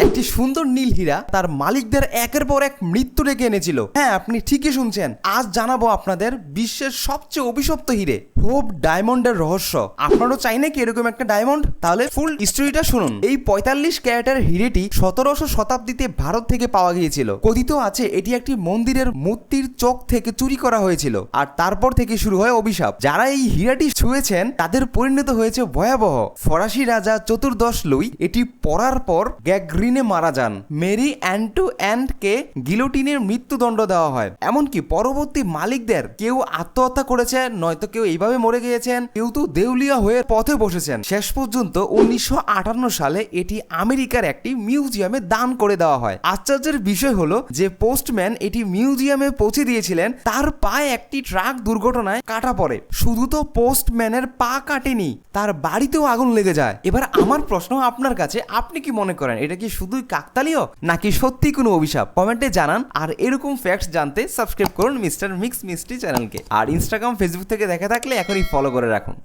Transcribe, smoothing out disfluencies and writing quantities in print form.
একটি সুন্দর নীল হীরা তার মালিকদের একের পর এক মৃত্যু ডেকে এনেছিল। হ্যাঁ, আপনি ঠিকই শুনছেন। আজ জানাবো আপনাদের বিশ্বের সবচেয়ে অভিশপ্ত হিরে হোপ ডায়মন্ডের রহস্য। আপনারও চাই নাকি এরকম একটা ডায়মন্ড? তাহলে ফুল স্টোরিটা শুনুন। এই 45 ক্যারেটের হিরেটি 1700 শতাব্দীতে ভারত থেকে পাওয়া গিয়েছিল। কথিত আছে এটি একটি মন্দিরের মূর্তির চোখ থেকে চুরি করা হয়েছিল, আর তারপর থেকে শুরু হয় অভিশাপ। যারা এই হীরাটি ছুঁয়েছেন তাদের পরিণত হয়েছে ভয়াবহ। ফরাসি রাজা চতুর্দশ লুই এটি পরার পর গ্যাংগ্রিনে মারা যান। মেরি অ্যান্টুয়ানেটকে গিলোটিনের মৃত্যুদণ্ড দেওয়া হয়। এমনকি পরবর্তী মালিকদের কেউ আত্মহত্যা করেছে, নয়তো কেউ এইভাবে মরে গিয়েছেন, কেউ তো দেউলিয়া হয়ে পথে বসেছেন। শেষ পর্যন্ত 1958 সালে এটি আমেরিকার একটি মিউজিয়ামে দান করে দেওয়া হয়। আশ্চর্যের বিষয় হলো যে পোস্টম্যান এটি মিউজিয়ামে পৌঁছে দিয়েছিলেন, তার পায়ে একটি ট্রাক দুর্ঘটনায় কাটা পড়ে। শুধু তো পোস্টম্যানের পা কাটেনি, তার বাড়িতেও আগুন লেগে যায়। এবার আমার প্রশ্ন আপনার কাছে, আপনি কি মনে করেন এটা কি শুধুই কাকতালীয় নাকি সত্যি কোনো অভিশাপ? কমেন্টে জানান। আর এরকম ফ্যাক্টস জানতে সাবস্ক্রাইব করুন মিস্টার মিক্স মিস্ট্রি চ্যানেলকে। আর ইনস্টাগ্রাম ফেসবুক থেকে দেখে থাকলে এখনই ফলো করে রাখুন।